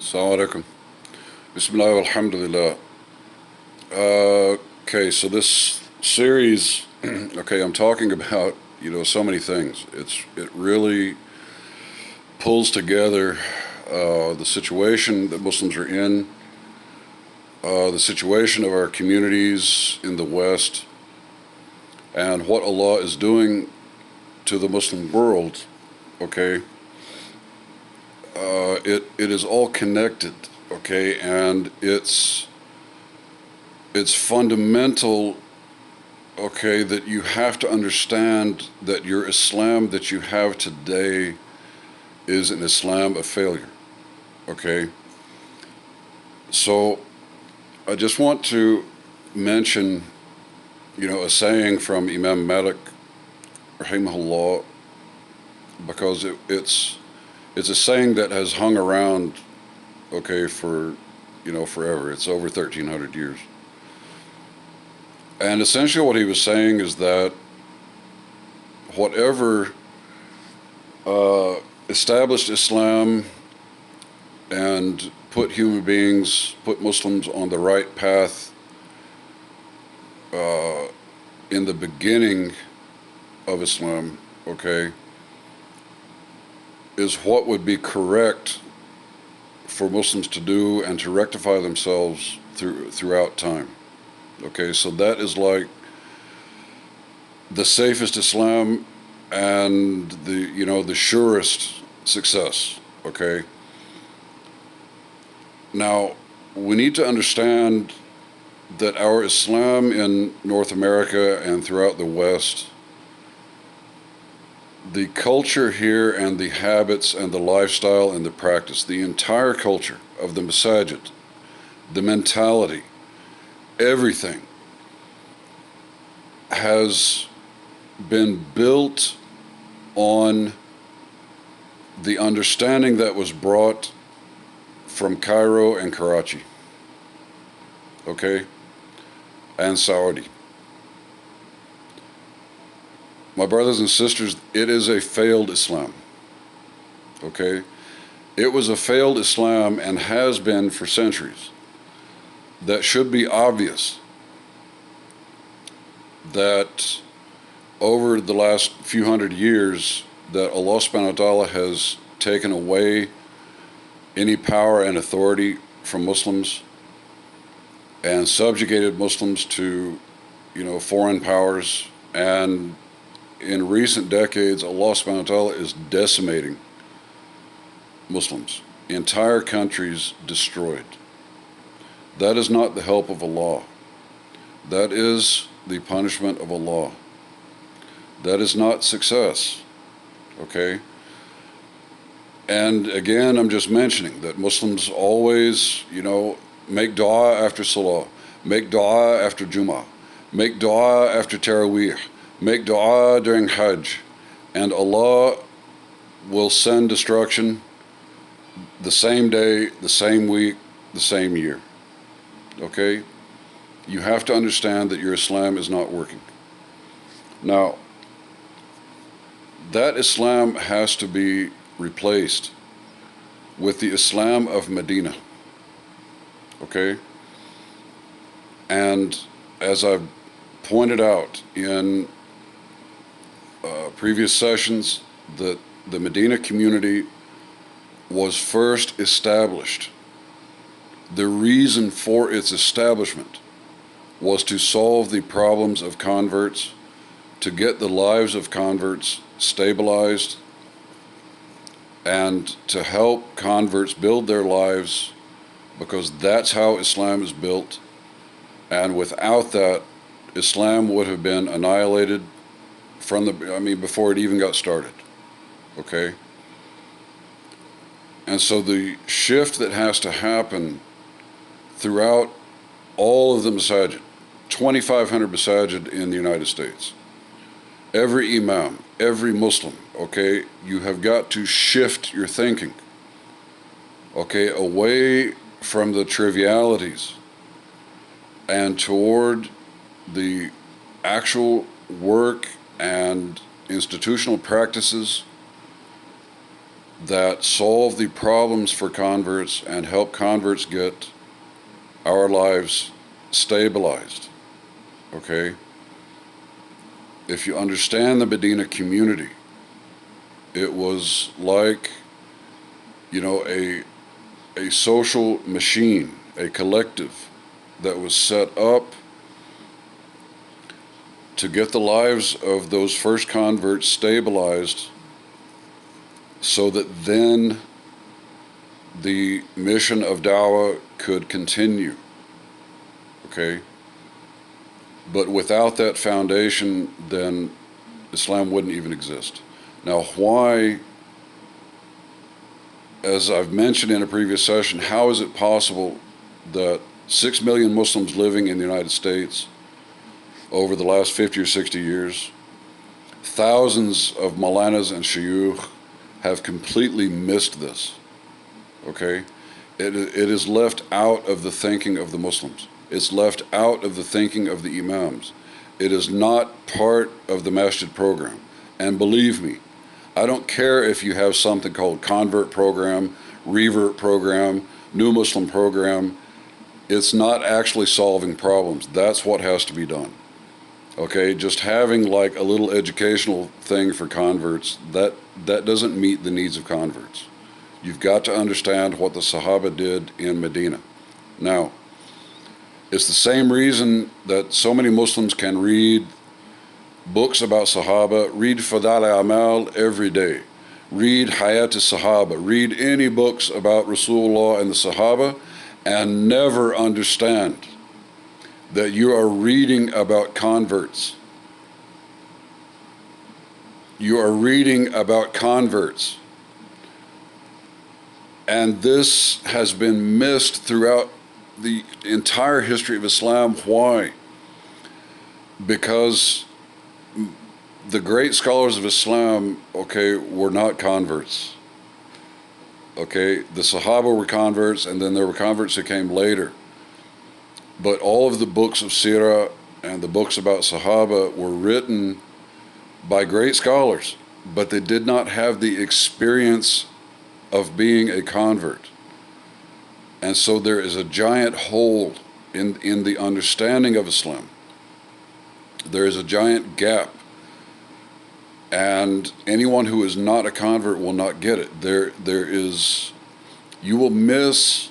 Assalamu alaikum. Bismillah alhamdulillah. Okay, so this series, okay, I'm talking about, so many things. It really pulls together the situation that Muslims are in, the situation of our communities in the West, and what Allah is doing to the Muslim world, okay? It is all connected, okay, and it's fundamental, okay, that you have to understand that your Islam that you have today is an Islam of failure, okay? So I just want to mention, a saying from Imam Malik, rahimahullah, because it's a saying that has hung around, okay, for, forever. It's over 1,300 years. And essentially what he was saying is that whatever established Islam and put Muslims on the right path in the beginning of Islam, okay, is what would be correct for Muslims to do and to rectify themselves throughout time. Okay, so that is like the safest Islam and the surest success, okay? Now, we need to understand that our Islam in North America and throughout the West, the culture here and the habits and the lifestyle and the practice, the entire culture of the masajid, the mentality, everything has been built on the understanding that was brought from Cairo and Karachi, okay, and Saudi. My brothers and sisters, it is a failed Islam, okay? It was a failed Islam and has been for centuries. That should be obvious that over the last few hundred years that Allah subhanahu wa ta'ala has taken away any power and authority from Muslims and subjugated Muslims to, foreign powers. And in recent decades, Allah subhanahu wa ta'ala is decimating Muslims. Entire countries destroyed. That is not the help of Allah. That is the punishment of Allah. That is not success, okay? And again, I'm just mentioning that Muslims always, make dua after salah, make dua after Jummah, make dua after Taraweeh, make dua during Hajj, and Allah will send destruction the same day, the same week, the same year. Okay? You have to understand that your Islam is not working. Now, that Islam has to be replaced with the Islam of Medina. Okay? And as I've pointed out in previous sessions, that the Medina community was first established. The reason for its establishment was to solve the problems of converts, to get the lives of converts stabilized, and to help converts build their lives, because that's how Islam is built. And without that, Islam would have been annihilated before it even got started. Okay? And so the shift that has to happen throughout all of the masajid, 2,500 masajid in the United States, every imam, every Muslim, okay, you have got to shift your thinking, okay, away from the trivialities and toward the actual work and institutional practices that solve the problems for converts and help converts get our lives stabilized. Okay? If you understand the Medina community, it was like, a social machine, a collective that was set up to get the lives of those first converts stabilized so that then the mission of dawah could continue. Okay? But without that foundation, then Islam wouldn't even exist. Now, why, as I've mentioned in a previous session, how is it possible that 6 million Muslims living in the United States over the last 50 or 60 years, thousands of Mawlanas and Shuyukh have completely missed this? Okay? It is left out of the thinking of the Muslims. It's left out of the thinking of the Imams. It is not part of the masjid program. And believe me, I don't care if you have something called convert program, revert program, new Muslim program. It's not actually solving problems. That's what has to be done. Okay, just having like a little educational thing for converts, that doesn't meet the needs of converts. You've got to understand what the Sahaba did in Medina. Now, it's the same reason that so many Muslims can read books about Sahaba, read Fadal Amal every day, read Hayat al-Sahaba, read any books about Rasulullah and the Sahaba, and never understand that you are reading about converts. You are reading about converts. And this has been missed throughout the entire history of Islam. Why? Because the great scholars of Islam, okay, were not converts. Okay, the Sahaba were converts, and then there were converts that came later. But all of the books of Sirah and the books about Sahaba were written by great scholars, but they did not have the experience of being a convert. And so there is a giant hole in the understanding of Islam. There is a giant gap. And anyone who is not a convert will not get it. You will miss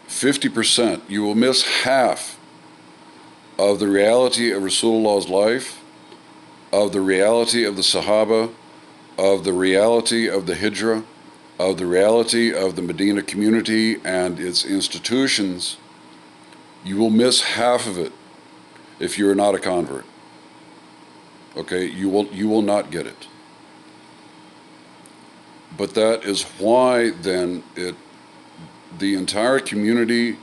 50%, you will miss half of the reality of Rasulullah's life, of the reality of the Sahaba, of the reality of the Hijrah, of the reality of the Medina community and its institutions. You will miss half of it if you are not a convert. Okay, you will not get it. But that is why then the entire community,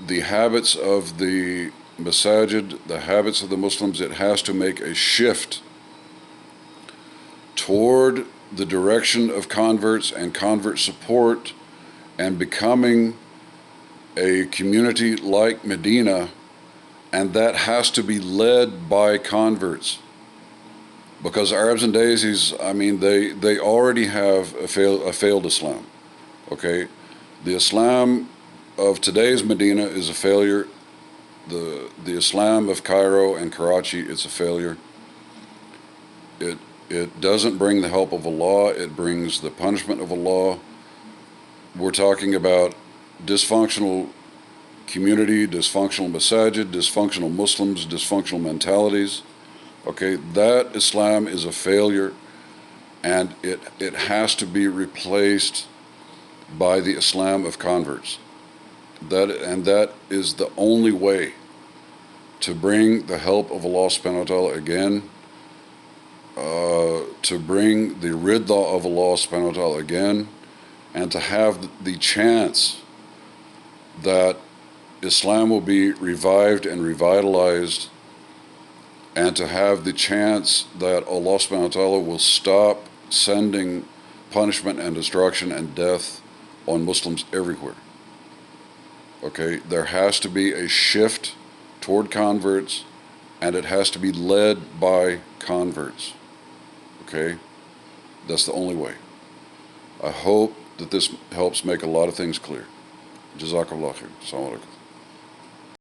the habits of the masajid, the habits of the Muslims, it has to make a shift toward the direction of converts and convert support and becoming a community like Medina, and that has to be led by converts. Because Arabs and Desis, I mean, they already have a failed Islam. Okay, the Islam of today's Medina is a failure. The Islam of Cairo and Karachi, it's a failure. It doesn't bring the help of Allah, it brings the punishment of Allah. We're talking about dysfunctional community, dysfunctional masajid, dysfunctional Muslims, dysfunctional mentalities. Okay, that Islam is a failure, and it has to be replaced by the Islam of converts. That is the only way to bring the help of Allah subhanahu wa ta'ala again, to bring the ridda of Allah subhanahu wa ta'ala again, and to have the chance that Islam will be revived and revitalized, and to have the chance that Allah subhanahu wa ta'ala will stop sending punishment and destruction and death on Muslims everywhere. Okay, there has to be a shift toward converts, and it has to be led by converts. Okay, that's the only way. I hope that this helps make a lot of things clear. Jazakallah khair. Assalamu alaikum.